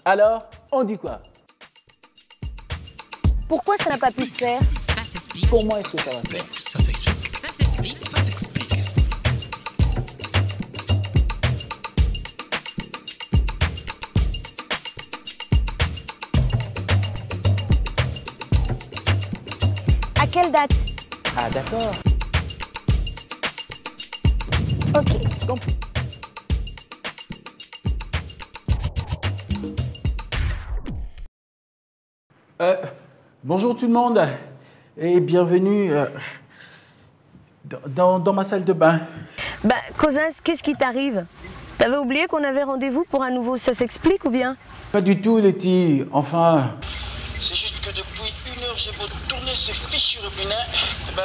Alors, on dit quoi? Pourquoi ça n'a pas pu se faire? Ça s'explique. Comment est-ce que ça va se faire? Ça s'explique. Ça s'explique. Ça s'explique. À quelle date? Ah d'accord, Ok. compris. Bonjour tout le monde et bienvenue dans ma salle de bain. Bah, Cosas, qu'est-ce qui t'arrive? T'avais oublié qu'on avait rendez-vous pour un nouveau Ça s'explique ou bien? Pas du tout, Letty. Enfin, C'est juste que depuis 1 heure, j'ai beau tourner ce fichu robinet, eh ben,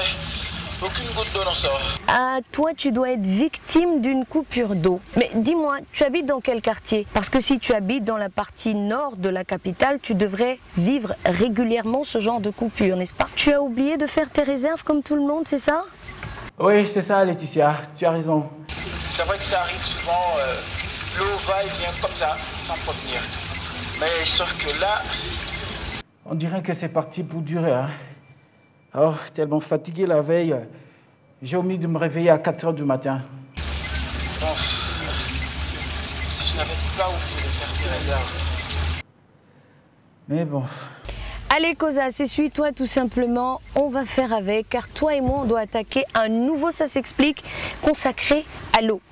aucune goutte d'eau n'en sort. Ah, toi, tu dois être victime d'une coupure d'eau. Mais dis-moi, tu habites dans quel quartier? Parce que si tu habites dans la partie nord de la capitale, tu devrais vivre régulièrement ce genre de coupure, n'est-ce pas? Tu as oublié de faire tes réserves comme tout le monde, c'est ça? oui, c'est ça, Laetitia. Tu as raison. C'est vrai que ça arrive souvent, l'eau va et vient comme ça, sans prévenir. Mais sauf que là, On dirait que c'est parti pour durer. Hein. Oh, tellement fatigué la veille. J'ai omis de me réveiller à 4 h du matin. bon, si je n'avais pas oublié de faire ces réserves. Mais bon. Allez, Cosas, essuie-toi tout simplement. On va faire avec, car toi et moi, on doit attaquer un nouveau Ça s'explique consacré à l'eau.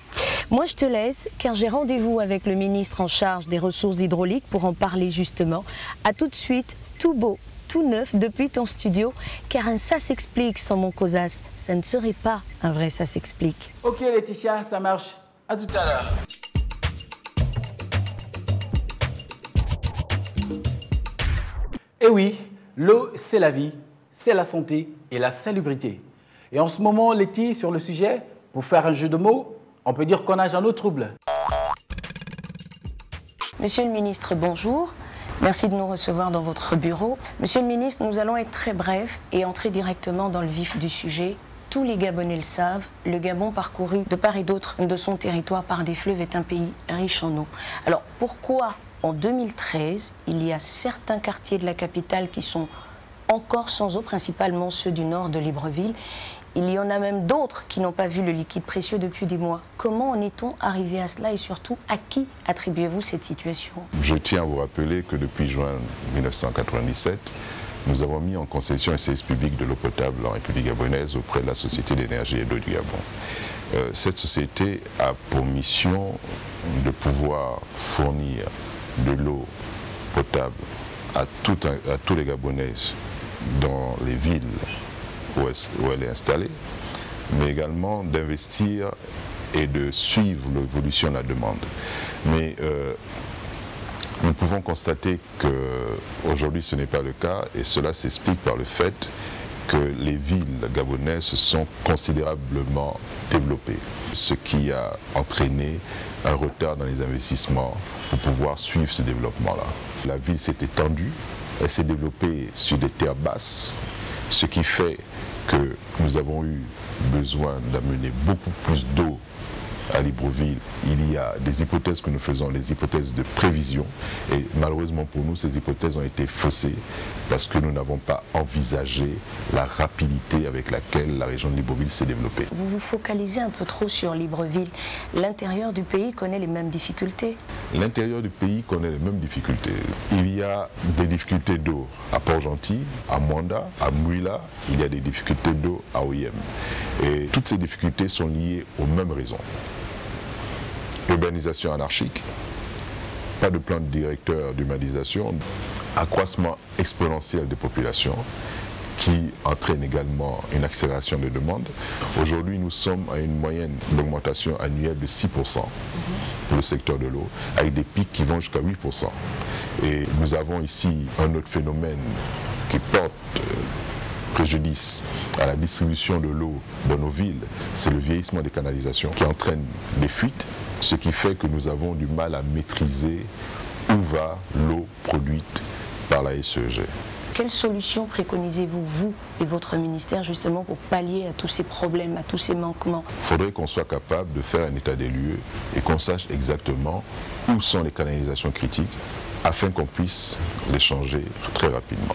Moi, je te laisse, car j'ai rendez-vous avec le ministre en charge des ressources hydrauliques pour en parler justement. À tout de suite, tout beau, tout neuf depuis ton studio, car un Ça s'explique sans mon Cosas, ça ne serait pas un vrai Ça s'explique. Ok, Laetitia, ça marche. À tout à l'heure. Eh oui, l'eau, c'est la vie, c'est la santé et la salubrité. Et en ce moment, Letty, sur le sujet, pour faire un jeu de mots, on peut dire qu'on nage en eau trouble. Monsieur le ministre, bonjour. Merci de nous recevoir dans votre bureau. Monsieur le ministre, nous allons être très brefs et entrer directement dans le vif du sujet. Tous les Gabonais le savent, le Gabon, parcouru de part et d'autre de son territoire par des fleuves, est un pays riche en eau. Alors pourquoi en 2013, il y a certains quartiers de la capitale qui sont encore sans eau, principalement ceux du nord de Libreville? Il y en a même d'autres qui n'ont pas vu le liquide précieux depuis des mois. Comment en est-on arrivé à cela et surtout à qui attribuez-vous cette situation? Je tiens à vous rappeler que depuis juin 1997, nous avons mis en concession un service public de l'eau potable en République gabonaise auprès de la Société d'énergie et d'eau du Gabon. Cette société a pour mission de pouvoir fournir de l'eau potable à tous les Gabonais dans les villes où elle est installée, mais également d'investir et de suivre l'évolution de la demande. Mais nous pouvons constater qu'aujourd'hui ce n'est pas le cas, et cela s'explique par le fait que les villes gabonaises se sont considérablement développées, ce qui a entraîné un retard dans les investissements pour pouvoir suivre ce développement-là. La ville s'est étendue, elle s'est développée sur des terres basses, ce qui fait que nous avons eu besoin d'amener beaucoup plus d'eau à Libreville. Il y a des hypothèses que nous faisons, les hypothèses de prévision, et malheureusement pour nous, ces hypothèses ont été faussées parce que nous n'avons pas envisagé la rapidité avec laquelle la région de Libreville s'est développée. Vous vous focalisez un peu trop sur Libreville. L'intérieur du pays connaît les mêmes difficultés. L'intérieur du pays connaît les mêmes difficultés. Il y a des difficultés d'eau à Port-Gentil, à Mwanda, à Mouila. Il y a des difficultés d'eau à Oyem. Et toutes ces difficultés sont liées aux mêmes raisons. Urbanisation anarchique, pas de plan directeur d'urbanisation, accroissement exponentiel des populations qui entraîne également une accélération de demande. Aujourd'hui, nous sommes à une moyenne d'augmentation annuelle de 6% pour le secteur de l'eau, avec des pics qui vont jusqu'à 8%. Et nous avons ici un autre phénomène qui porte préjudice à la distribution de l'eau dans nos villes, c'est le vieillissement des canalisations qui entraîne des fuites, ce qui fait que nous avons du mal à maîtriser où va l'eau produite par la SEG. Quelle solution préconisez-vous, vous et votre ministère, justement pour pallier à tous ces problèmes, à tous ces manquements? Il faudrait qu'on soit capable de faire un état des lieux et qu'on sache exactement où sont les canalisations critiques, à afin qu'on puisse les changer très rapidement.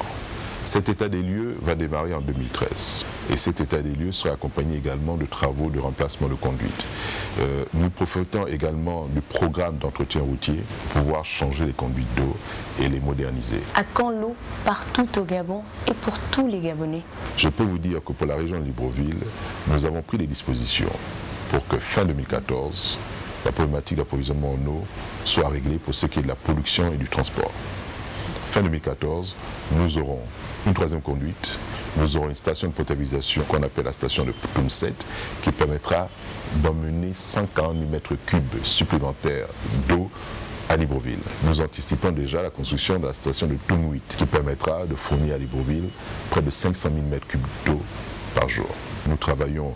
Cet état des lieux va démarrer en 2013 et cet état des lieux sera accompagné également de travaux de remplacement de conduite. Nous profitons également du programme d'entretien routier pour pouvoir changer les conduites d'eau et les moderniser. À quand l'eau partout au Gabon et pour tous les Gabonais? Je peux vous dire que pour la région de Libreville, nous avons pris des dispositions pour que fin 2014, la problématique d'approvisionnement en eau soit réglée pour ce qui est de la production et du transport. Fin 2014, nous aurons une troisième conduite, nous aurons une station de potabilisation qu'on appelle la station de Toum 7 qui permettra d'emmener 140 000 mètres cubes supplémentaires d'eau à Libreville. Nous anticipons déjà la construction de la station de Toum 8 qui permettra de fournir à Libreville près de 500 000 mètres cubes d'eau par jour. Nous travaillons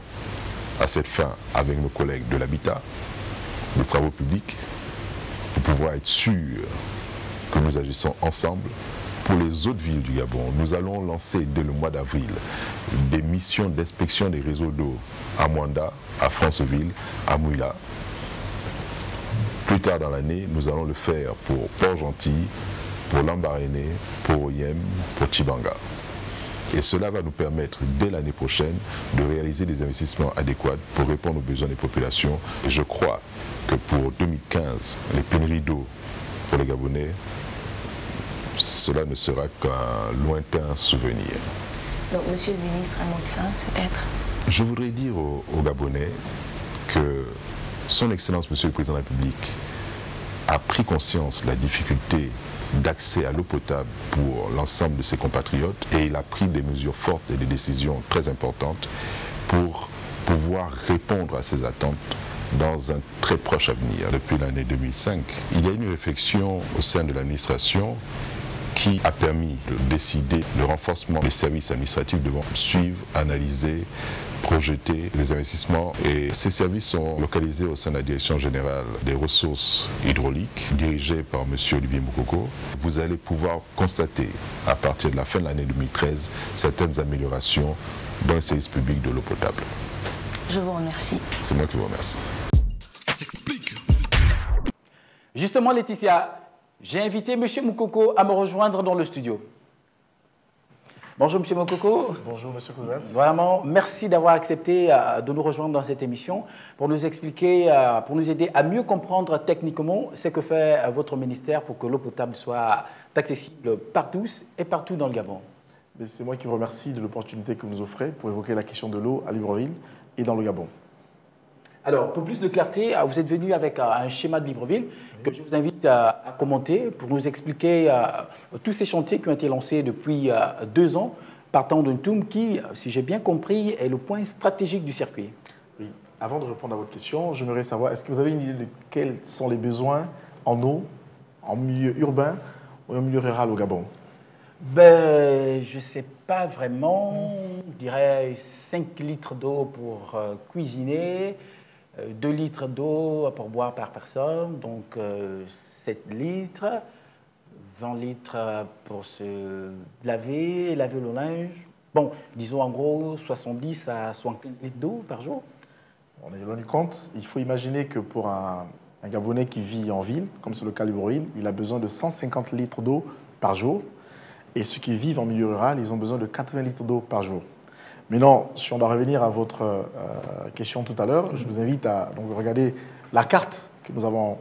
à cette fin avec nos collègues de l'habitat, des travaux publics, pour pouvoir être sûrs que nous agissons ensemble. Pour les autres villes du Gabon, nous allons lancer dès le mois d'avril des missions d'inspection des réseaux d'eau à Mwanda, à Franceville, à Mouila. Plus tard dans l'année, nous allons le faire pour Port-Gentil, pour Lambaréné, pour Oyem, pour Tchibanga. Et cela va nous permettre, dès l'année prochaine, de réaliser des investissements adéquats pour répondre aux besoins des populations. Et je crois que pour 2015, les pénuries d'eau pour les Gabonais, cela ne sera qu'un lointain souvenir. Donc, Monsieur le ministre, un mot de fin, peut-être? Je voudrais dire aux Gabonais que Son Excellence, Monsieur le Président de la République, a pris conscience de la difficulté d'accès à l'eau potable pour l'ensemble de ses compatriotes et il a pris des mesures fortes et des décisions très importantes pour pouvoir répondre à ces attentes dans un très proche avenir. Depuis l'année 2005, il y a une réflexion au sein de l'administration qui a permis de décider le renforcement des services administratifs devant suivre, analyser, projeter les investissements. Et ces services sont localisés au sein de la Direction générale des ressources hydrauliques, dirigée par M. Olivier Moukoko. Vous allez pouvoir constater, à partir de la fin de l'année 2013, certaines améliorations dans le service public de l'eau potable. Je vous remercie. C'est moi qui vous remercie. Ça s'explique. Justement, Laetitia, j'ai invité M. Moukoko à me rejoindre dans le studio. Bonjour M. Moukoko. Bonjour M. Kouzas. Vraiment, merci d'avoir accepté de nous rejoindre dans cette émission pour nous expliquer, pour nous aider à mieux comprendre techniquement ce que fait votre ministère pour que l'eau potable soit accessible par tous et partout dans le Gabon. C'est moi qui vous remercie de l'opportunité que vous nous offrez pour évoquer la question de l'eau à Libreville et dans le Gabon. Alors, pour plus de clarté, vous êtes venu avec un schéma de Libreville que je vous invite à commenter pour nous expliquer tous ces chantiers qui ont été lancés depuis 2 ans, partant d'un Toum qui, si j'ai bien compris, est le point stratégique du circuit. Oui. Avant de répondre à votre question, j'aimerais savoir, est-ce que vous avez une idée de quels sont les besoins en eau, en milieu urbain ou en milieu rural au Gabon? Ben, je ne sais pas vraiment. Je dirais 5 litres d'eau pour cuisiner, 2 litres d'eau pour boire par personne, donc 7 litres, 20 litres pour se laver le linge. Bon, disons en gros 70 à 75 litres d'eau par jour. On est loin du compte. Il faut imaginer que pour un Gabonais qui vit en ville, comme c'est le cas à Libreville, il a besoin de 150 litres d'eau par jour. Et ceux qui vivent en milieu rural, ils ont besoin de 80 litres d'eau par jour. Maintenant, si on doit revenir à votre question tout à l'heure, je vous invite à donc, regarder la carte que nous avons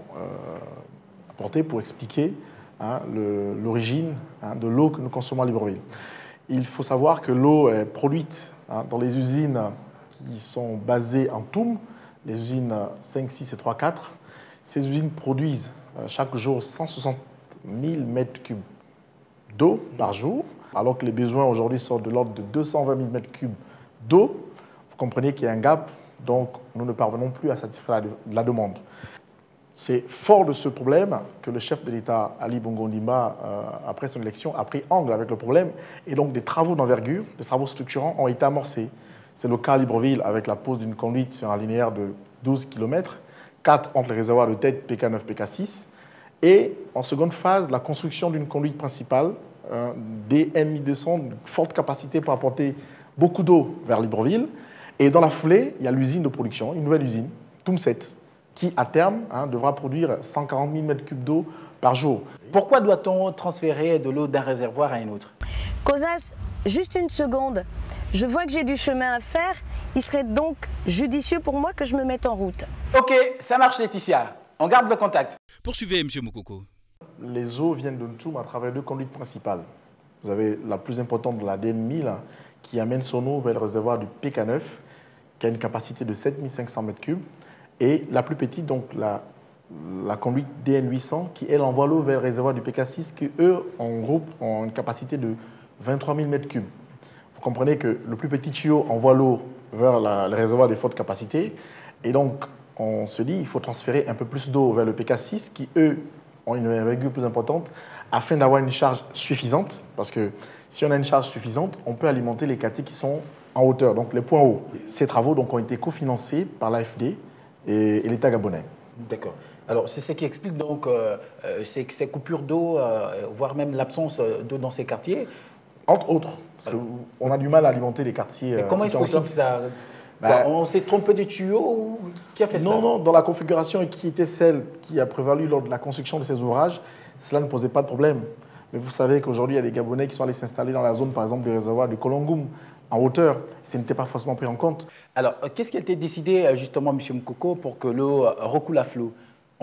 apportée pour expliquer l'origine de l'eau que nous consommons à Libreville. Il faut savoir que l'eau est produite dans les usines qui sont basées en Toum, les usines 5, 6 et 3, 4. Ces usines produisent chaque jour 160 000 mètres cubes d'eau par jour, alors que les besoins aujourd'hui sont de l'ordre de 220 000 mètres cubes d'eau. Vous comprenez qu'il y a un gap, donc nous ne parvenons plus à satisfaire la demande. C'est fort de ce problème que le chef de l'État, Ali Bongo Ondimba, après son élection, a pris angle avec le problème, et donc des travaux d'envergure, des travaux structurants ont été amorcés. C'est le cas à Libreville avec la pose d'une conduite sur un linéaire de 12 km, 4 entre les réservoirs de tête PK9, PK6, et en seconde phase, la construction d'une conduite principale, des M1200, de forte capacité pour apporter beaucoup d'eau vers Libreville. Et dans la foulée, il y a l'usine de production, une nouvelle usine, Toum 7, qui à terme devra produire 140 000 mètres cubes d'eau par jour. Pourquoi doit-on transférer de l'eau d'un réservoir à un autre? Cosas, juste une seconde. Je vois que j'ai du chemin à faire. Il serait donc judicieux pour moi que je me mette en route. Ok, ça marche Laetitia. On garde le contact. Poursuivez, M. Mokoko. Les eaux viennent de Ntoum à travers deux conduites principales. Vous avez la plus importante de la DN1000 qui amène son eau vers le réservoir du PK9 qui a une capacité de 7500 m3 et la plus petite, donc la conduite DN800 qui, elle, envoie l'eau vers le réservoir du PK6 qui, eux, en groupe, ont une capacité de 23 000 m3. Vous comprenez que le plus petit tuyau envoie l'eau vers le réservoir de forte capacité et donc on se dit qu'il faut transférer un peu plus d'eau vers le PK6 qui, eux, ont une envergure plus importante afin d'avoir une charge suffisante parce que si on a une charge suffisante, on peut alimenter les quartiers qui sont en hauteur, donc les points hauts. Ces travaux donc, ont été cofinancés par l'AFD et l'État gabonais. D'accord. Alors, c'est ce qui explique donc ces coupures d'eau, voire même l'absence d'eau dans ces quartiers. Entre autres, parce qu'on a du mal à alimenter les quartiers. Mais comment est-ce possible ça? On s'est trompé de tuyau ou qui a fait ça? Non, dans la configuration qui était celle qui a prévalu lors de la construction de ces ouvrages, cela ne posait pas de problème. Mais vous savez qu'aujourd'hui, il y a des Gabonais qui sont allés s'installer dans la zone, par exemple, du réservoir de Kolongoum, en hauteur. Ce n'était pas forcément pris en compte. Alors, qu'est-ce qui a été décidé, justement, M. Mokoko, pour que l'eau recoule à flot?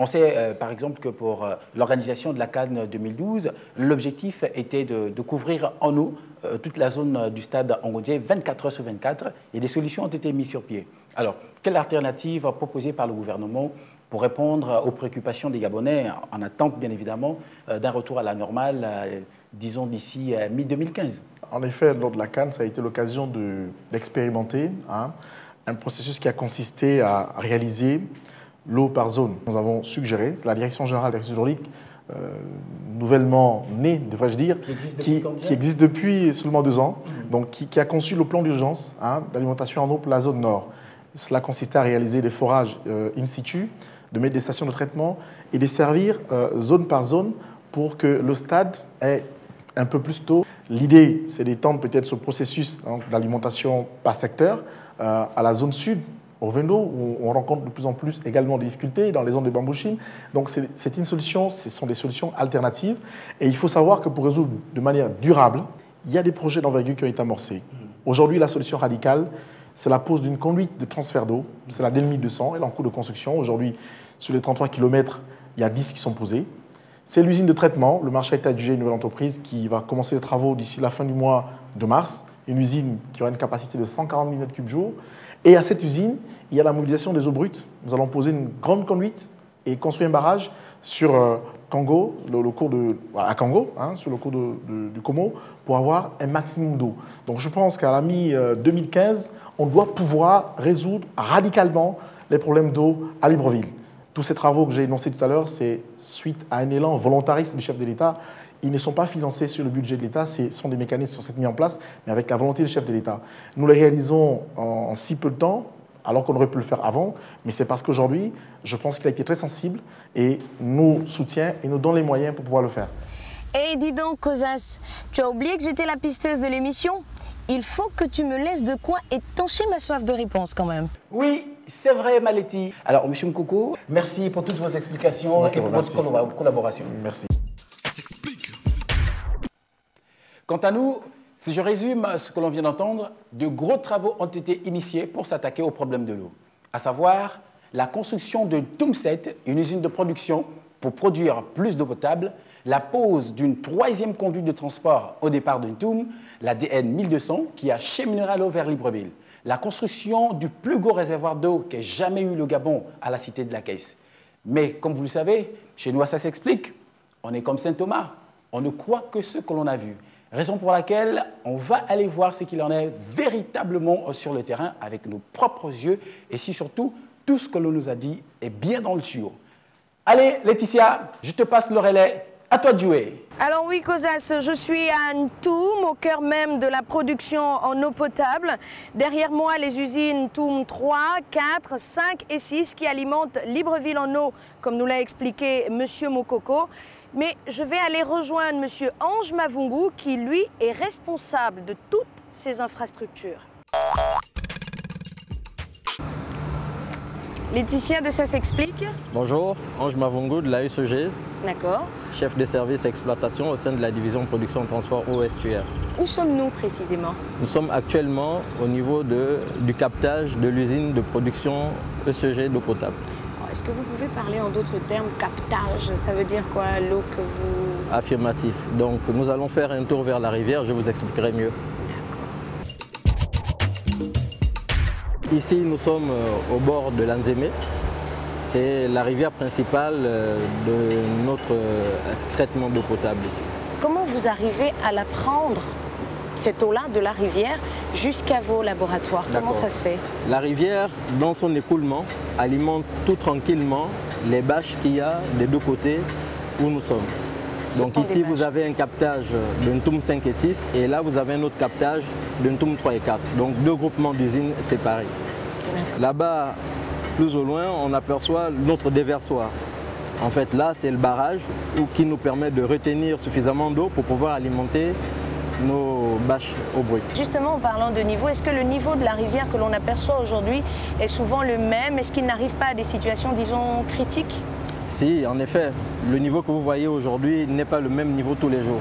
On sait, par exemple, que pour l'organisation de la CAN 2012, l'objectif était de couvrir en eau toute la zone du stade Ngodié 24 heures sur 24 et des solutions ont été mises sur pied. Alors, quelle alternative proposée par le gouvernement pour répondre aux préoccupations des Gabonais, en attente, bien évidemment, d'un retour à la normale, disons, d'ici mi-2015? En effet, lors de la CAN, ça a été l'occasion d'expérimenter un processus qui a consisté à réaliser l'eau par zone. Nous avons suggéré, c'est la Direction générale des ressources hydrauliques, nouvellement née, devrais-je dire, qui existe depuis seulement 2 ans, donc qui a conçu le plan d'urgence d'alimentation en eau pour la zone nord. Cela consistait à réaliser des forages in situ, de mettre des stations de traitement et de servir zone par zone pour que le stade ait un peu plus d'eau. L'idée, c'est d'étendre peut-être ce processus d'alimentation par secteur à la zone sud, au Vendo, où on rencontre de plus en plus également des difficultés dans les zones de Bambouchine. Donc c'est une solution, ce sont des solutions alternatives. Et il faut savoir que pour résoudre de manière durable, il y a des projets d'envergure qui ont été amorcés. Aujourd'hui, la solution radicale, c'est la pose d'une conduite de transfert d'eau. C'est la DELMI 200, elle est en cours de construction. Aujourd'hui, sur les 33 km, il y a 10 qui sont posés. C'est l'usine de traitement. Le marché a été adjugé à une nouvelle entreprise qui va commencer les travaux d'ici la fin du mois de mars. Une usine qui aura une capacité de 140 000 m3 jour. Et à cette usine, il y a la mobilisation des eaux brutes. Nous allons poser une grande conduite et construire un barrage sur Kango, à Kango, sur le cours du Komo, pour avoir un maximum d'eau. Donc je pense qu'à la mi-2015, on doit pouvoir résoudre radicalement les problèmes d'eau à Libreville. Tous ces travaux que j'ai énoncés tout à l'heure, c'est suite à un élan volontariste du chef de l'État. Ils ne sont pas financés sur le budget de l'État, ce sont des mécanismes qui sont mis en place, mais avec la volonté du chef de l'État. Nous les réalisons en si peu de temps, alors qu'on aurait pu le faire avant, mais c'est parce qu'aujourd'hui, je pense qu'il a été très sensible et nous soutient et nous donne les moyens pour pouvoir le faire. Et dis donc, Cosas, tu as oublié que j'étais la pisteuse de l'émission? Il faut que tu me laisses de quoi étancher ma soif de réponse quand même. Oui, c'est vrai, Maletti. Alors, M. Mokoko, merci pour toutes vos explications et pour votre collaboration. Merci. Quant à nous, si je résume ce que l'on vient d'entendre, de gros travaux ont été initiés pour s'attaquer au problème de l'eau, à savoir la construction de Ntoum 7, une usine de production pour produire plus d'eau potable, la pose d'une 3e conduite de transport au départ de Ntoum, la DN 1200 qui acheminera l'eau vers Libreville, la construction du plus gros réservoir d'eau qu'ait jamais eu le Gabon à la cité de la Caisse. Mais comme vous le savez, chez nous ça s'explique, on est comme Saint Thomas, on ne croit que ce que l'on a vu. Raison pour laquelle on va aller voir ce qu'il en est véritablement sur le terrain avec nos propres yeux et si surtout tout ce que l'on nous a dit est bien dans le tuyau. Allez Laetitia, je te passe le relais, à toi de jouer. Alors oui, Cosas, je suis à Ntoum, au cœur même de la production en eau potable. Derrière moi, les usines Ntoum 3, 4, 5 et 6 qui alimentent Libreville en eau, comme nous l'a expliqué M. Mokoko. Mais je vais aller rejoindre M. Ange Mavungu qui, lui, est responsable de toutes ces infrastructures. Laetitia de Ça s'explique. Bonjour, Ange Mavungu de la UCG, D'accord. chef de service exploitation au sein de la division production transport eau estuaire. Où sommes-nous précisément? Nous sommes actuellement au niveau du captage de l'usine de production ECG d'eau potable. Est-ce que vous pouvez parler en d'autres termes? Captage, ça veut dire quoi? L'eau que vous... Affirmatif. Donc nous allons faire un tour vers la rivière, je vous expliquerai mieux. Ici nous sommes au bord de l'Anzémé. C'est la rivière principale de notre traitement d'eau potable ici. Comment vous arrivez à la prendre, cette eau-là, de la rivière, jusqu'à vos laboratoires? Comment ça se fait? La rivière, dans son écoulement, alimente tout tranquillement les bâches qu'il y a des deux côtés où nous sommes. Donc ici, vous avez un captage de Ntoum 5 et 6 et là, vous avez un autre captage de Ntoum 3 et 4. Donc deux groupements d'usines séparés. Là-bas, plus au loin, on aperçoit notre déversoir. En fait, là, c'est le barrage qui nous permet de retenir suffisamment d'eau pour pouvoir alimenter nos bâches au bruit. Justement, en parlant de niveau, est-ce que le niveau de la rivière que l'on aperçoit aujourd'hui est souvent le même? Est-ce qu'il n'arrive pas à des situations, disons, critiques? Si, en effet. Le niveau que vous voyez aujourd'hui n'est pas le même niveau tous les jours.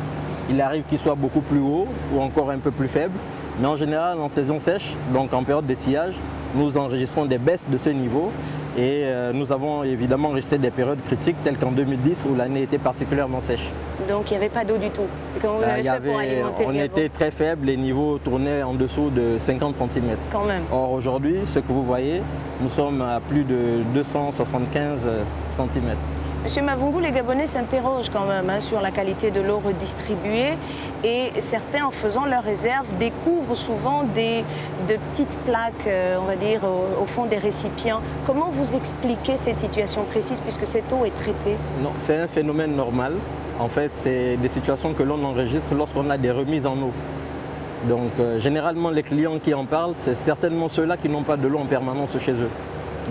Il arrive qu'il soit beaucoup plus haut ou encore un peu plus faible. Mais en général, en saison sèche, donc en période d'étiage, nous enregistrons des baisses de ce niveau. Et nous avons évidemment enregistré des périodes critiques telles qu'en 2010 où l'année était particulièrement sèche. Donc il n'y avait pas d'eau du tout. Et comment vous avez fait pour alimenter le On Gabon? était très faible, les niveaux tournaient en dessous de 50 cm. Quand même. Or aujourd'hui, ce que vous voyez, nous sommes à plus de 275 cm. Monsieur Mavungu, les Gabonais s'interrogent quand même sur la qualité de l'eau redistribuée et certains, en faisant leurs réserves, découvrent souvent de petites plaques, on va dire, au fond des récipients. Comment vous expliquez cette situation précise puisque cette eau est traitée? Non, c'est un phénomène normal. En fait, c'est des situations que l'on enregistre lorsqu'on a des remises en eau. Donc, généralement, les clients qui en parlent, c'est certainement ceux-là qui n'ont pas de l'eau en permanence chez eux.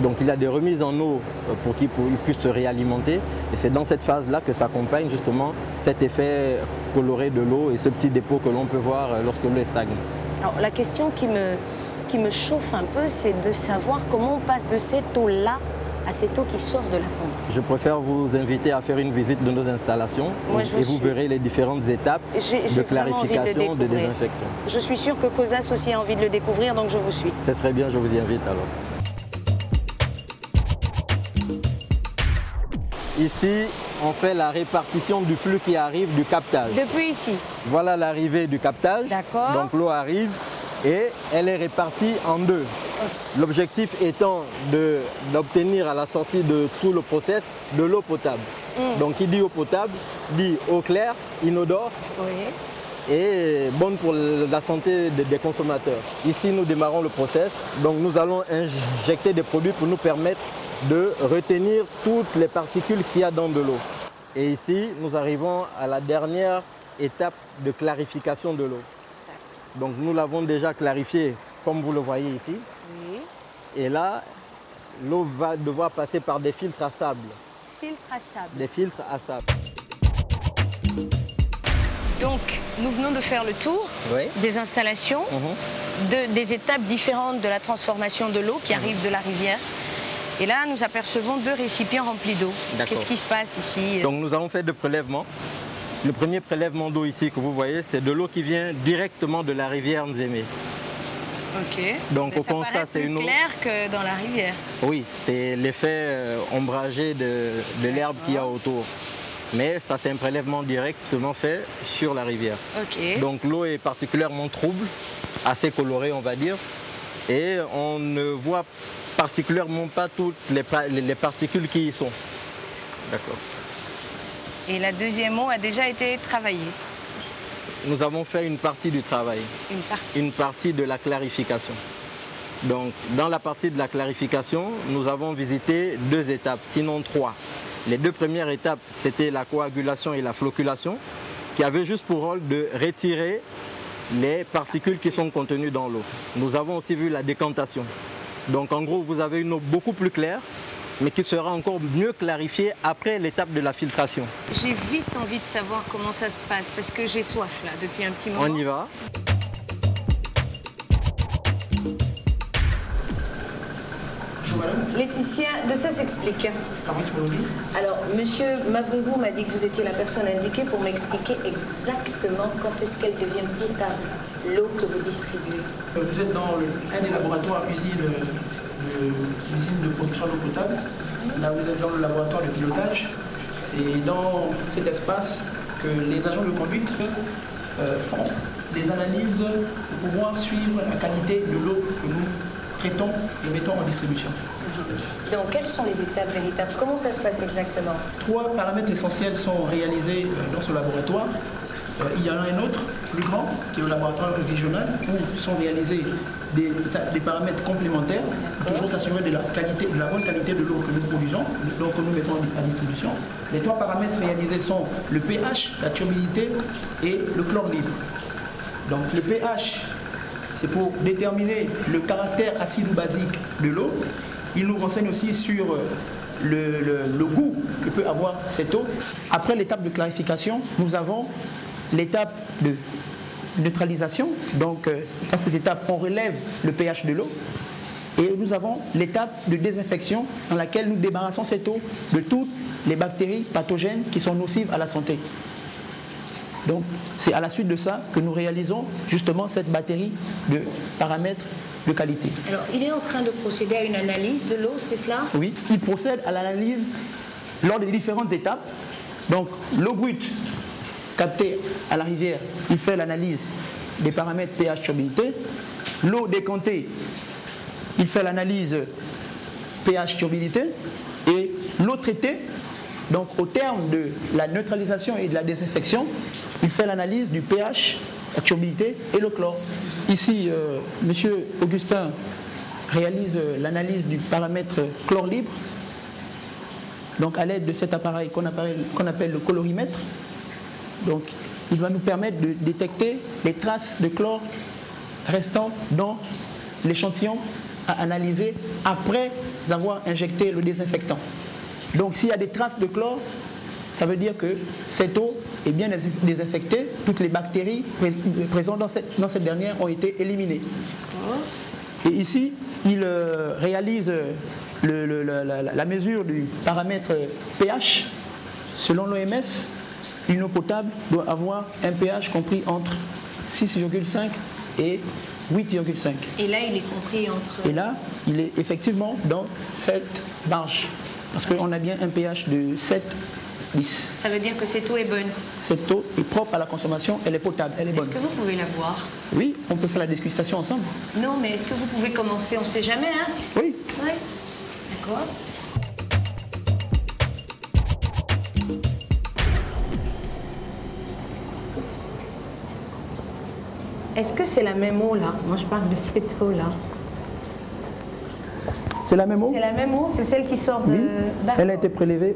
Donc il y a des remises en eau pour qu'ils puissent se réalimenter et c'est dans cette phase-là que s'accompagne justement cet effet coloré de l'eau et ce petit dépôt que l'on peut voir lorsque l'eau est stagne. Alors, la question qui me chauffe un peu, c'est de savoir comment on passe de cette eau-là à cette eau qui sort de la pompe. Je préfère vous inviter à faire une visite de nos installations et vous verrez les différentes étapes de clarification, de désinfection. Je suis sûre que COSAS aussi a envie de le découvrir, donc je vous suis. Ce serait bien, je vous y invite alors. Ici, on fait la répartition du flux qui arrive du captage. Depuis ici? Voilà l'arrivée du captage. D'accord. Donc l'eau arrive et elle est répartie en deux. L'objectif étant d'obtenir à la sortie de tout le process de l'eau potable. Donc qui dit eau potable, dit eau claire, inodore et bonne pour la santé des consommateurs. Ici, nous démarrons le process. Donc nous allons injecter des produits pour nous permettre de retenir toutes les particules qu'il y a dans de l'eau. Et ici, nous arrivons à la dernière étape de clarification de l'eau. Donc nous l'avons déjà clarifiée, comme vous le voyez ici. Oui. Et là, l'eau va devoir passer par des filtres à sable. Filtres à sable. Des filtres à sable. Donc, nous venons de faire le tour des installations, des étapes différentes de la transformation de l'eau qui arrive de la rivière. Et là, nous apercevons deux récipients remplis d'eau. Qu'est-ce qui se passe ici? Donc nous avons fait deux prélèvements. Le premier prélèvement d'eau ici que vous voyez, c'est de l'eau qui vient directement de la rivière Nzémé. Ok. Donc mais au constat, c'est une eau claire que dans la rivière. Oui, c'est l'effet ombragé de l'herbe qu'il y a autour. Mais ça, c'est un prélèvement directement fait sur la rivière. Ok. Donc l'eau est particulièrement trouble, assez colorée, on va dire. Et on ne voit particulièrement pas toutes les particules qui y sont. D'accord. Et la deuxième eau a déjà été travaillée? Nous avons fait une partie du travail. Une partie? Une partie de la clarification. Donc, dans la partie de la clarification, nous avons visité deux étapes, sinon trois. Les deux premières étapes, c'était la coagulation et la flocculation, qui avaient juste pour rôle de retirer les particules qui sont contenues dans l'eau. Nous avons aussi vu la décantation. Donc en gros, vous avez une eau beaucoup plus claire, mais qui sera encore mieux clarifiée après l'étape de la filtration. J'ai vite envie de savoir comment ça se passe, parce que j'ai soif là, depuis un petit moment. On y va. Bonjour madame. Laetitia, de ça s'explique. Bonjour. Alors, monsieur Mavungu m'a dit que vous étiez la personne indiquée pour m'expliquer exactement quand est-ce qu'elle devient potable, l'eau que vous distribuez. Vous êtes dans un des laboratoires usine de production d'eau potable. Là, vous êtes dans le laboratoire de pilotage. C'est dans cet espace que les agents de conduite font des analyses pour pouvoir suivre la qualité de l'eau que nous traitons et mettons en distribution. Donc, quelles sont les étapes véritables? Comment ça se passe exactement? 3 paramètres essentiels sont réalisés dans ce laboratoire. Il y en a un autre, plus grand, qui est le laboratoire régional, où sont réalisés des paramètres complémentaires, pour toujours s'assurer de la bonne qualité de l'eau que nous produisons, l'eau que nous mettons à distribution. Les 3 paramètres réalisés sont le pH, la turbidité et le chlore libre. Donc le pH, c'est pour déterminer le caractère acide ou basique de l'eau. Il nous renseigne aussi sur le goût que peut avoir cette eau. Après l'étape de clarification, nous avons l'étape de neutralisation. Donc, à cette étape, on relève le pH de l'eau. Et nous avons l'étape de désinfection dans laquelle nous débarrassons cette eau de toutes les bactéries pathogènes qui sont nocives à la santé. Donc, c'est à la suite de ça que nous réalisons justement cette batterie de paramètres de qualité. Alors, il est en train de procéder à une analyse de l'eau, c'est cela? Oui, il procède à l'analyse lors des différentes étapes. Donc, l'eau brute captée à la rivière, il fait l'analyse des paramètres pH turbidité. L'eau décantée, il fait l'analyse pH turbidité. Et l'eau traitée, donc au terme de la neutralisation et de la désinfection, il fait l'analyse du pH, la turbidité et le chlore. Ici, M. Augustin réalise l'analyse du paramètre chlore libre, donc à l'aide de cet appareil qu'on appelle le colorimètre. Donc, il va nous permettre de détecter les traces de chlore restant dans l'échantillon à analyser après avoir injecté le désinfectant. Donc, s'il y a des traces de chlore, ça veut dire que cette eau est bien désinfectée, toutes les bactéries présentes dans cette dernière ont été éliminées. Et ici, il réalise la mesure du paramètre pH. Selon l'OMS, une eau potable doit avoir un pH compris entre 6,5 et 8,5. Et là, il est compris entre... Et là, il est effectivement dans cette marge. Parce qu'on a bien un pH de 7, 10. Ça veut dire que cette eau est bonne? Cette eau est propre à la consommation, elle est potable, elle est bonne. Est-ce que vous pouvez la boire? Oui, on peut faire la dégustation ensemble. Non, mais est-ce que vous pouvez commencer? On ne sait jamais, hein? Oui. Oui. D'accord. Est-ce que c'est la même eau là? Moi je parle de cette eau là. C'est la même eau? C'est la même eau, c'est celle qui sort de... Oui. Elle a été prélevée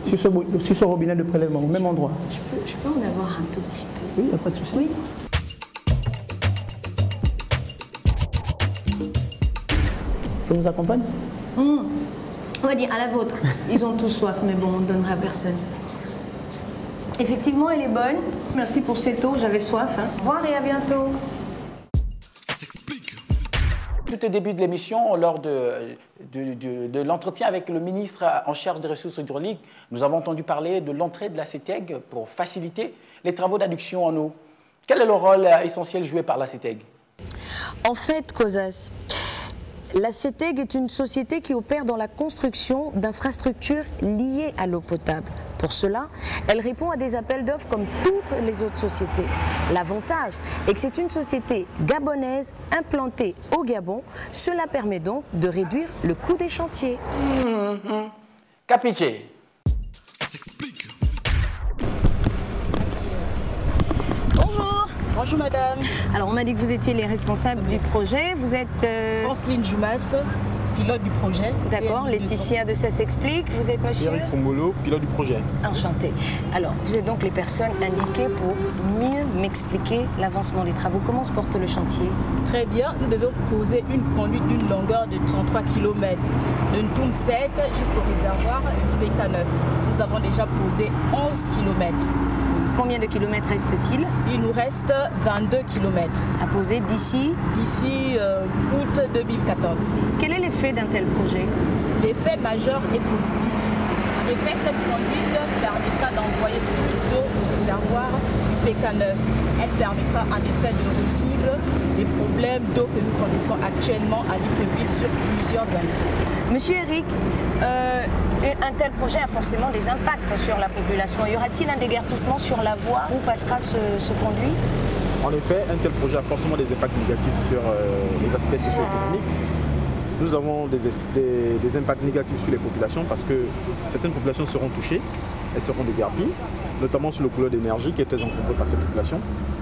sur ce robinet de prélèvement, au même endroit. Je peux en avoir un tout petit peu? Oui, il n'y a pas de souci. Oui. Je vous accompagne? On va dire à la vôtre. Ils ont tous soif, mais bon, on ne donnera à personne. Effectivement, elle est bonne. Merci pour cette eau, j'avais soif. Au revoir et à bientôt. Tout au début de l'émission, lors de l'entretien avec le ministre en charge des ressources hydrauliques, nous avons entendu parler de l'entrée de la CETEG pour faciliter les travaux d'adduction en eau. Quel est le rôle essentiel joué par la CETEG? En fait, Cosas, la CETEG est une société qui opère dans la construction d'infrastructures liées à l'eau potable. Pour cela, elle répond à des appels d'offres comme toutes les autres sociétés. L'avantage est que c'est une société gabonaise implantée au Gabon. Cela permet donc de réduire le coût des chantiers. Capiche. Ça s'explique. Bonjour. Bonjour madame. Alors on m'a dit que vous étiez les responsables du projet. Vous êtes... Franceline Joumas, pilote du projet. D'accord, Laetitia de Ça s'explique. Vous êtes monsieur? Eric Fombolo, pilote du projet. Enchanté. Alors, vous êtes donc les personnes indiquées pour mieux m'expliquer l'avancement des travaux. Comment se porte le chantier? Très bien, nous devons poser une conduite d'une longueur de 33 km, de Ntoum 7 jusqu'au réservoir du PK9. Nous avons déjà posé 11 km. Combien de kilomètres reste-t-il? Il nous reste 22 km. À poser d'ici Août 2014. Quel est l'effet d'un tel projet? L'effet majeur est positif. L'effet, cette conduite permettra d'envoyer plus d'eau au réservoir du PK9. Elle permettra en effet de résoudre les problèmes d'eau que nous connaissons actuellement à Libreville sur plusieurs années. Monsieur Eric, un tel projet a forcément des impacts sur la population. Y aura-t-il un déguerpissement sur la voie où passera ce conduit? En effet, un tel projet a forcément des impacts négatifs sur les aspects socio-économiques. Nous avons des impacts négatifs sur les populations parce que certaines populations seront touchées, elles seront déguerpies, notamment sur le couleur d'énergie qui est très encombré par ces populations.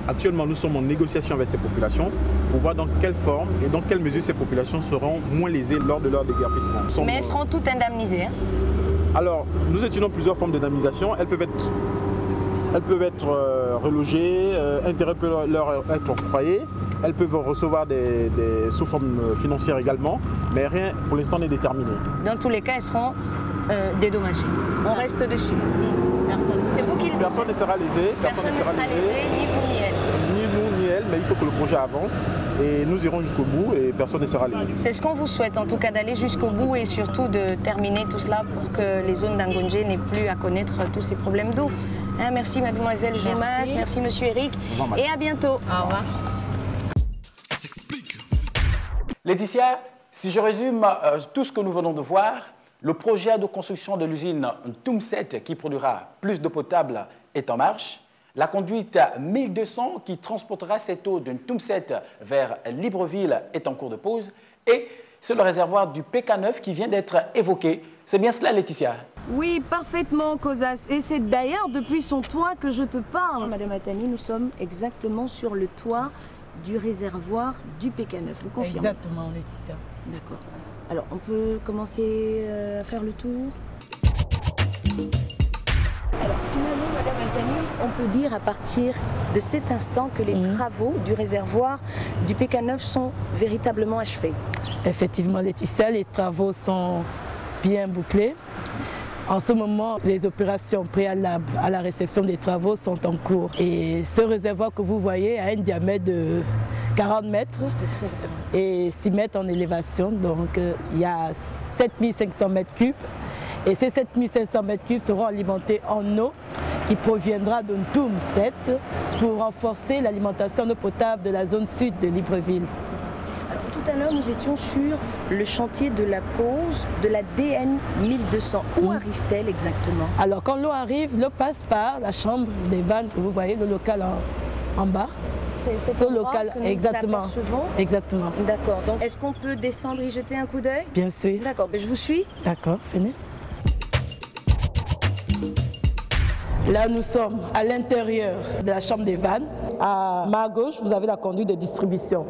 Actuellement, nous sommes en négociation avec ces populations pour voir dans quelle forme et dans quelle mesure ces populations seront moins lésées lors de leur déguerpissement. Mais elles seront toutes indemnisées, hein? Alors, nous étudions plusieurs formes d'indemnisation. Elles peuvent être relogées, intérêt peut leur être octroyé. Elles peuvent recevoir des sous forme financière également, mais rien pour l'instant n'est déterminé. Dans tous les cas, elles seront dédommagées. On reste dessus. C'est vous qui le dites. Personne ne sera lésé. Personne ne sera lésé, ni vous ni elle. Ni nous ni elle, mais il faut que le projet avance et nous irons jusqu'au bout et personne ne sera lésé. C'est ce qu'on vous souhaite, en tout cas d'aller jusqu'au bout et surtout de terminer tout cela pour que les zones d'Angonge n'aient plus à connaître tous ces problèmes d'eau. Hein, merci mademoiselle Joumas, merci monsieur Eric et à bientôt. Au revoir. Laetitia, si je résume tout ce que nous venons de voir, le projet de construction de l'usine TUM7 qui produira plus d'eau potable est en marche. La conduite 1200 qui transportera cette eau d'une TUM7 vers Libreville est en cours de pause. Et c'est le réservoir du PK9 qui vient d'être évoqué. C'est bien cela, Laetitia? Oui, parfaitement, Kozas. Et c'est d'ailleurs depuis son toit que je te parle. Madame Attani, nous sommes exactement sur le toit du réservoir du PK9. Vous confirmez? Exactement, Laetitia. D'accord. Alors, on peut commencer à faire le tour. Alors, finalement, Madame Attani, on peut dire à partir de cet instant que les travaux du réservoir du PK9 sont véritablement achevés. Effectivement, Laetitia, les travaux sont bien bouclés. En ce moment, les opérations préalables à la réception des travaux sont en cours. Et ce réservoir que vous voyez a un diamètre de 40 mètres et 6 mètres en élévation. Donc il y a 7500 mètres cubes. Et ces 7500 mètres cubes seront alimentés en eau qui proviendra d'une TUM7 pour renforcer l'alimentation en eau potable de la zone sud de Libreville. Tout à l'heure, nous étions sur le chantier de la pose de la DN 1200. Où arrive-t-elle exactement? Alors, quand l'eau arrive, l'eau passe par la chambre des vannes que vous voyez, le local en bas. C'est ce local, exactement. Exactement. D'accord. Donc, est-ce qu'on peut descendre et jeter un coup d'œil? Bien sûr. D'accord. Mais je vous suis. D'accord. Venez. Là, nous sommes à l'intérieur de la chambre des vannes. À ma gauche, vous avez la conduite de distribution.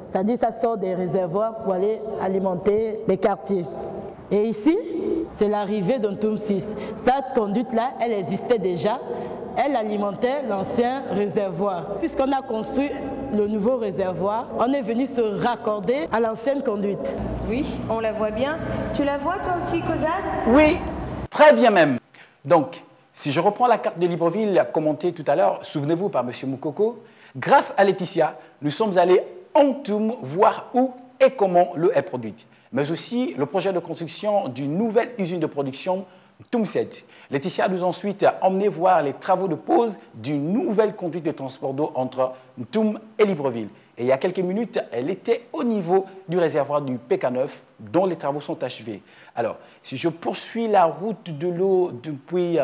C'est-à-dire que ça sort des réservoirs pour aller alimenter les quartiers. Et ici, c'est l'arrivée d'un TUM6. Cette conduite-là, elle existait déjà. Elle alimentait l'ancien réservoir. Puisqu'on a construit le nouveau réservoir, on est venu se raccorder à l'ancienne conduite. Oui, on la voit bien. Tu la vois toi aussi, Kozas? Oui, très bien même. Donc, si je reprends la carte de Libreville commentée tout à l'heure, souvenez-vous par M. Moukoko, grâce à Laetitia, nous sommes allés en TUM voir où et comment l'eau est produite, mais aussi le projet de construction d'une nouvelle usine de production TUM7. Laetitia nous a ensuite emmené voir les travaux de pose d'une nouvelle conduite de transport d'eau entre TUM et Libreville. Et il y a quelques minutes, elle était au niveau du réservoir du PK9 dont les travaux sont achevés. Alors, si je poursuis la route de l'eau depuis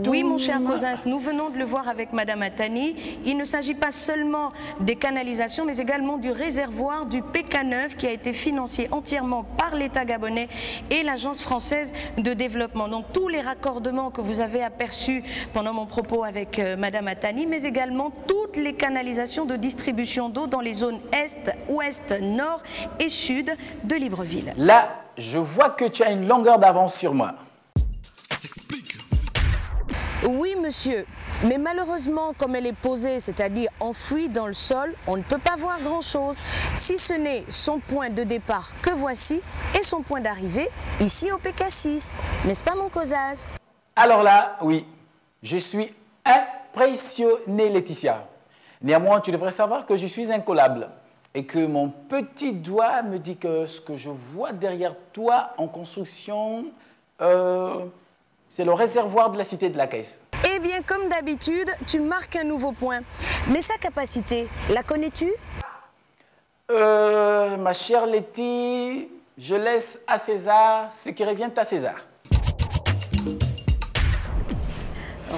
Oui, mon cher Kozas, nous venons de le voir avec Madame Attani. Il ne s'agit pas seulement des canalisations, mais également du réservoir du PK9 qui a été financé entièrement par l'État gabonais et l'Agence française de développement. Donc, tous les raccordements que vous avez aperçus pendant mon propos avec Madame Attani, mais également toutes les canalisations de distribution d'eau dans les zones Est, Ouest, Nord et Sud de Libreville. Là, je vois que tu as une longueur d'avance sur moi. Ça s'explique. Oui, monsieur. Mais malheureusement, comme elle est posée, c'est-à-dire enfouie dans le sol, on ne peut pas voir grand-chose. Si ce n'est son point de départ que voici et son point d'arrivée ici au PK6. N'est-ce pas, mon Kozas? Alors là, oui, je suis impressionné Laetitia. Néanmoins, tu devrais savoir que je suis incollable et que mon petit doigt me dit que ce que je vois derrière toi en construction, c'est le réservoir de la Cité de la Caisse. Eh bien, comme d'habitude, tu marques un nouveau point. Mais sa capacité, la connais-tu? Ma chère Letty, je laisse à César ce qui revient à César.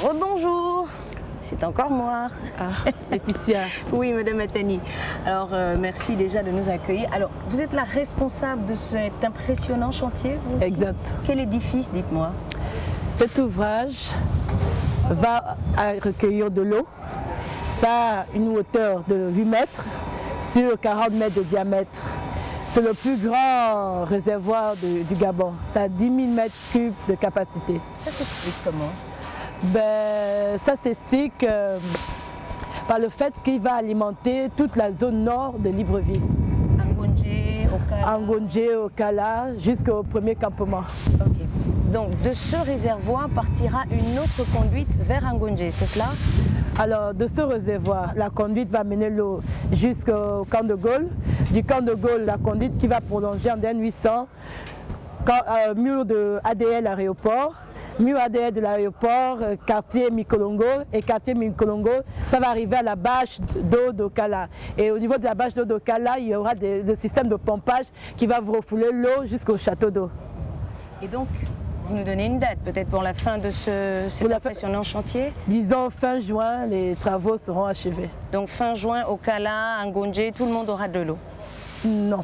Rebonjour, c'est encore moi. Ah, Laetitia. Oui, Madame Attani. Alors, merci déjà de nous accueillir. Alors, vous êtes la responsable de cet impressionnant chantier, vous aussi? Exact. Quel édifice, dites-moi? Cet ouvrage va recueillir de l'eau. Ça a une hauteur de 8 mètres sur 40 mètres de diamètre. C'est le plus grand réservoir du Gabon. Ça a 10 000 mètres cubes de capacité. Ça s'explique comment? Ça s'explique par le fait qu'il va alimenter toute la zone nord de Libreville. Angonje, Okala, jusqu'au premier campement. Ok. Donc de ce réservoir partira une autre conduite vers Angonje, c'est cela? Alors de ce réservoir, la conduite va mener l'eau jusqu'au camp de Gaulle. Du camp de Gaulle, la conduite qui va prolonger en DN 800, mur de ADL aéroport. Mur ADL de l'aéroport, quartier Mikolongo, et quartier Mikolongo, ça va arriver à la bâche d'eau d'Okala. Et au niveau de la bâche d'eau d'Okala, il y aura des systèmes de pompage qui va vous refouler l'eau jusqu'au château d'eau. Et donc, vous nous donnez une date peut-être pour la fin de cet impressionnant chantier? Disons fin juin, les travaux seront achevés. Donc fin juin, Okala, Angonje, tout le monde aura de l'eau? Non.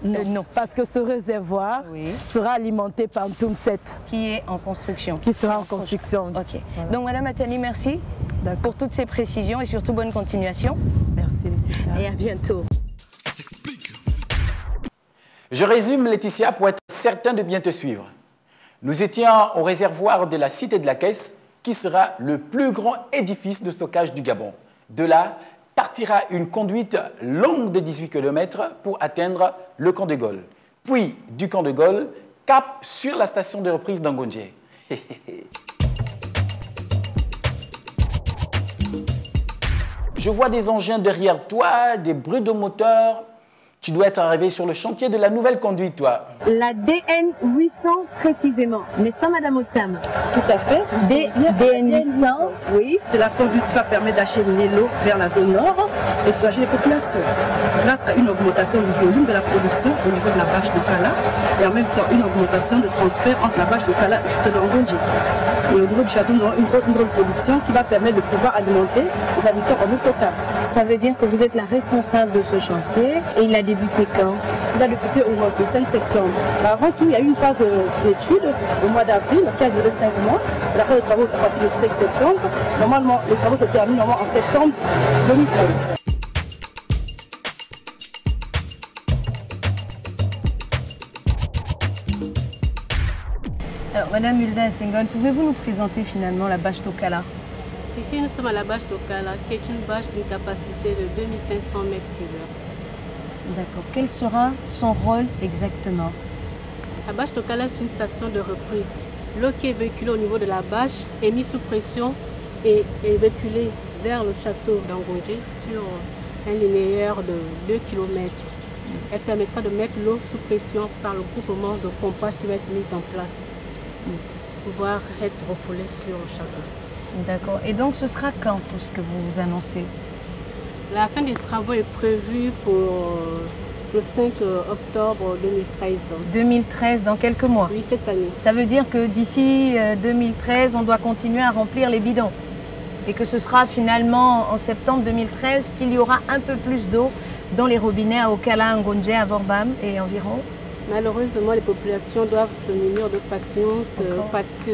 Non, parce que ce réservoir sera alimenté par Ntoum 7. Qui est en construction. Qui sera en construction. Ok. Voilà. Donc Madame Attani, merci pour toutes ces précisions et surtout bonne continuation. Merci Laetitia. Et à bientôt. Je résume Laetitia pour être certain de bien te suivre. Nous étions au réservoir de la Cité de la Caisse qui sera le plus grand édifice de stockage du Gabon. De là, partira une conduite longue de 18 km pour atteindre le camp de Gaulle. Puis, du camp de Gaulle, cap sur la station de reprise d'Angonje. Je vois des engins derrière toi, des bruits de moteur. Tu dois être arrivé sur le chantier de la nouvelle conduite, toi. La DN 800 précisément, n'est-ce pas Madame Otsam? Tout à fait. DN 800, oui. C'est la conduite qui va permettre d'acheminer l'eau vers la zone nord et soulager les populations. Grâce à une augmentation du volume de la production au niveau de la bâche d'Okala et en même temps une augmentation de transfert entre la bâche d'Okala et de Angonje. Et au niveau du château, nous avons une grande production qui va permettre de pouvoir alimenter les habitants en eau potable. Ça veut dire que vous êtes la responsable de ce chantier et il a débuté quand? Il a débuté au mois de 5 septembre. Avant tout, il y a eu une phase d'études au mois d'avril qui a duré 5 mois. On a fait les travaux à partir du 5 septembre. Normalement, les travaux se terminent en septembre 2013. Alors, Madame Hulda Senghon, pouvez-vous nous présenter finalement la bâche d'Okala? Ici, nous sommes à la bâche d'Okala, qui est une bâche d'une capacité de 2500 m3. D'accord. Quel sera son rôle exactement? La bâche d'Okala, c'est une station de reprise. L'eau qui est véhiculée au niveau de la bâche est mise sous pression et est véhiculée vers le château d'Angonje sur un linéaire de 2 km. Elle permettra de mettre l'eau sous pression par le groupement de pompage qui va être mis en place pour pouvoir être refoulée sur le château. D'accord. Et donc ce sera quand tout ce que vous annoncez? La fin des travaux est prévue pour le 5 octobre 2013. 2013, dans quelques mois? Oui, cette année. Ça veut dire que d'ici 2013, on doit continuer à remplir les bidons et que ce sera finalement en septembre 2013 qu'il y aura un peu plus d'eau dans les robinets à Okala, Angonje, à Vorbam et environ? Malheureusement, les populations doivent se munir de patience parce que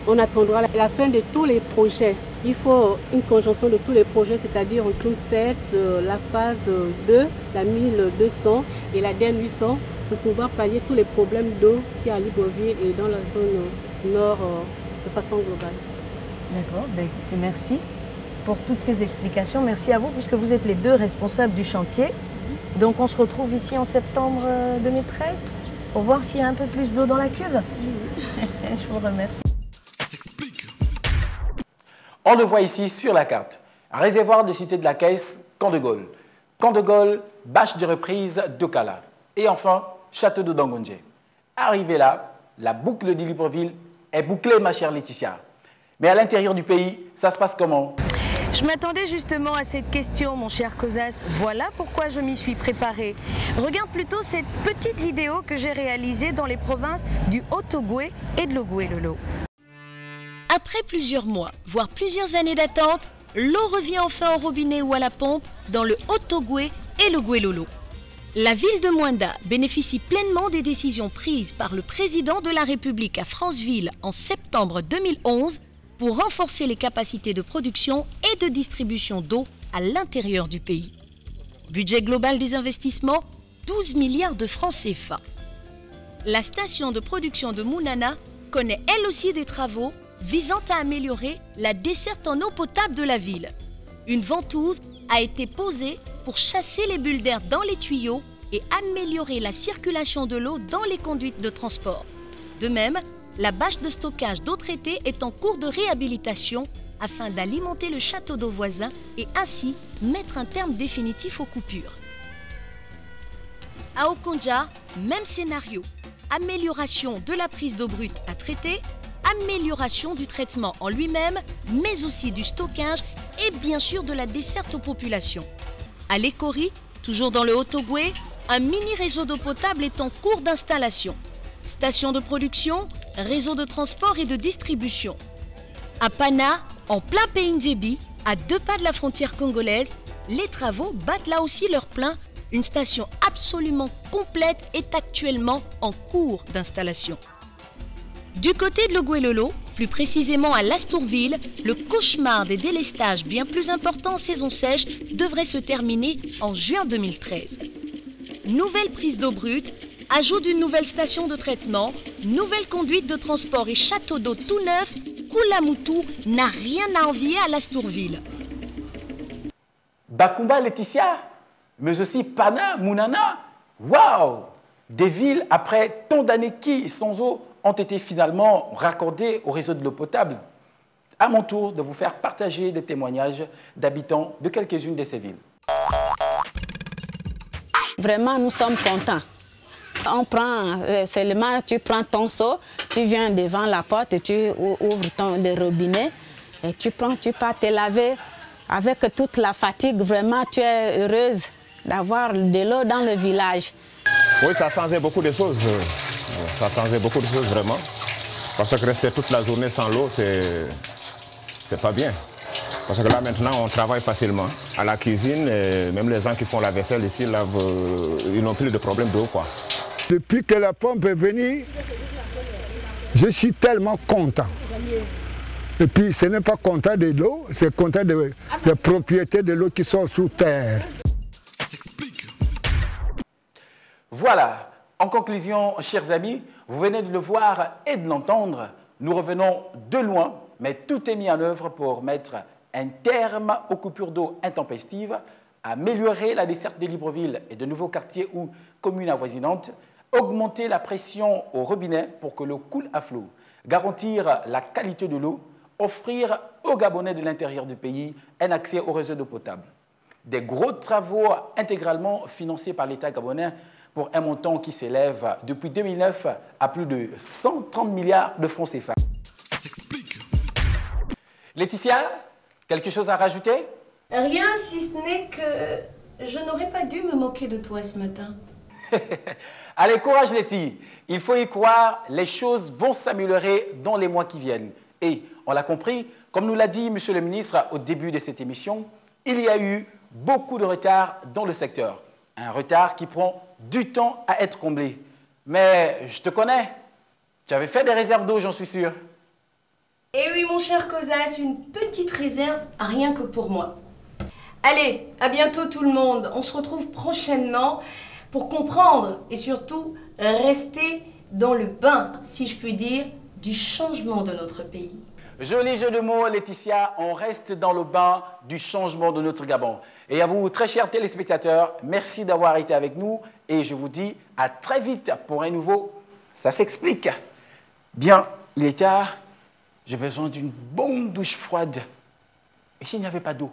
on attendra la fin de tous les projets. Il faut une conjonction de tous les projets, c'est-à-dire en tout 7, la phase 2, la 1200 et la DN 800 pour pouvoir pallier tous les problèmes d'eau qu'il y a à Libreville et dans la zone nord de façon globale. D'accord, ben écoutez, merci pour toutes ces explications. Merci à vous puisque vous êtes les deux responsables du chantier. Donc on se retrouve ici en septembre 2013 pour voir s'il y a un peu plus d'eau dans la cuve. Je vous remercie. On le voit ici sur la carte. Réservoir de Cité de la Caisse, Camp de Gaulle. Camp de Gaulle, bâche de reprise d'Okala. Et enfin, Château de Dangonje. Arrivé là, la boucle de Libreville est bouclée, ma chère Laetitia. Mais à l'intérieur du pays, ça se passe comment? Je m'attendais justement à cette question, mon cher Kozas. Voilà pourquoi je m'y suis préparé. Regarde plutôt cette petite vidéo que j'ai réalisée dans les provinces du Haut-Ogooué et de l'Ogooué-Lolo. Après plusieurs mois, voire plusieurs années d'attente, l'eau revient enfin au robinet ou à la pompe dans le Haut-Ogooué et l'Ogooué-Lolo. La ville de Moinda bénéficie pleinement des décisions prises par le président de la République à Franceville en septembre 2011 pour renforcer les capacités de production et de distribution d'eau à l'intérieur du pays. Budget global des investissements, 12 milliards de francs CFA. La station de production de Mounana connaît elle aussi des travaux visant à améliorer la desserte en eau potable de la ville. Une ventouse a été posée pour chasser les bulles d'air dans les tuyaux et améliorer la circulation de l'eau dans les conduites de transport. De même, la bâche de stockage d'eau traitée est en cours de réhabilitation afin d'alimenter le château d'eau voisin et ainsi mettre un terme définitif aux coupures. À Okonja, même scénario. Amélioration de la prise d'eau brute à traiter, amélioration du traitement en lui-même, mais aussi du stockage et bien sûr de la desserte aux populations. À l'Écorie, toujours dans le Haut-Ogooué, un mini-réseau d'eau potable est en cours d'installation. Station de production, réseau de transport et de distribution. À Pana, en plein pays Ndébi, à 2 pas de la frontière congolaise, les travaux battent là aussi leur plein. Une station absolument complète est actuellement en cours d'installation. Du côté de l'Ogooué-Lolo, plus précisément à Lastourville, le cauchemar des délestages bien plus importants en saison sèche devrait se terminer en juin 2013. Nouvelle prise d'eau brute, ajout d'une nouvelle station de traitement, nouvelle conduite de transport et château d'eau tout neuf, Koulamoutou n'a rien à envier à Lastourville. Bakumba, Laetitia, mais aussi Pana, Mounana, waouh! Des villes après tant d'années qui, sans eau, ont été finalement raccordées au réseau de l'eau potable. À mon tour de vous faire partager des témoignages d'habitants de quelques-unes de ces villes. Vraiment, nous sommes contents. On prend seulement, tu prends ton seau, tu viens devant la porte, et tu ouvres le robinet et tu pars te laver avec toute la fatigue. Vraiment, tu es heureuse d'avoir de l'eau dans le village. Oui, ça a changé beaucoup de choses. Ça a changé beaucoup de choses vraiment. Parce que rester toute la journée sans l'eau, c'est pas bien. Parce que là maintenant on travaille facilement à la cuisine, et même les gens qui font la vaisselle ici, là, ils n'ont plus de problème d'eau, quoi. Depuis que la pompe est venue, je suis tellement content. Et puis ce n'est pas content de l'eau, c'est content de la propriété de l'eau qui sont sous terre. Voilà, en conclusion, chers amis, vous venez de le voir et de l'entendre, nous revenons de loin, mais tout est mis en œuvre pour mettre un terme aux coupures d'eau intempestives, améliorer la desserte de Libreville et de nouveaux quartiers ou communes avoisinantes, augmenter la pression au robinet pour que l'eau coule à flot, garantir la qualité de l'eau, offrir aux Gabonais de l'intérieur du pays un accès au réseau d'eau potable. Des gros travaux intégralement financés par l'État gabonais pour un montant qui s'élève depuis 2009 à plus de 130 milliards de francs CFA. Laetitia, quelque chose à rajouter? Rien, si ce n'est que je n'aurais pas dû me moquer de toi ce matin. Allez, courage Letty, il faut y croire, les choses vont s'améliorer dans les mois qui viennent. Et, on l'a compris, comme nous l'a dit Monsieur le ministre au début de cette émission, il y a eu beaucoup de retard dans le secteur. Un retard qui prend du temps à être comblé. Mais je te connais, tu avais fait des réserves d'eau, j'en suis sûr. Eh oui, mon cher Kozas, une petite réserve, rien que pour moi. Allez, à bientôt tout le monde. On se retrouve prochainement pour comprendre et surtout rester dans le bain, si je puis dire, du changement de notre pays. Joli jeu de mots, Laetitia, on reste dans le bain du changement de notre Gabon. Et à vous, très chers téléspectateurs, merci d'avoir été avec nous et je vous dis à très vite pour un nouveau Ça s'explique. Bien, il est tard, j'ai besoin d'une bonne douche froide Et s'il n'y avait pas d'eau?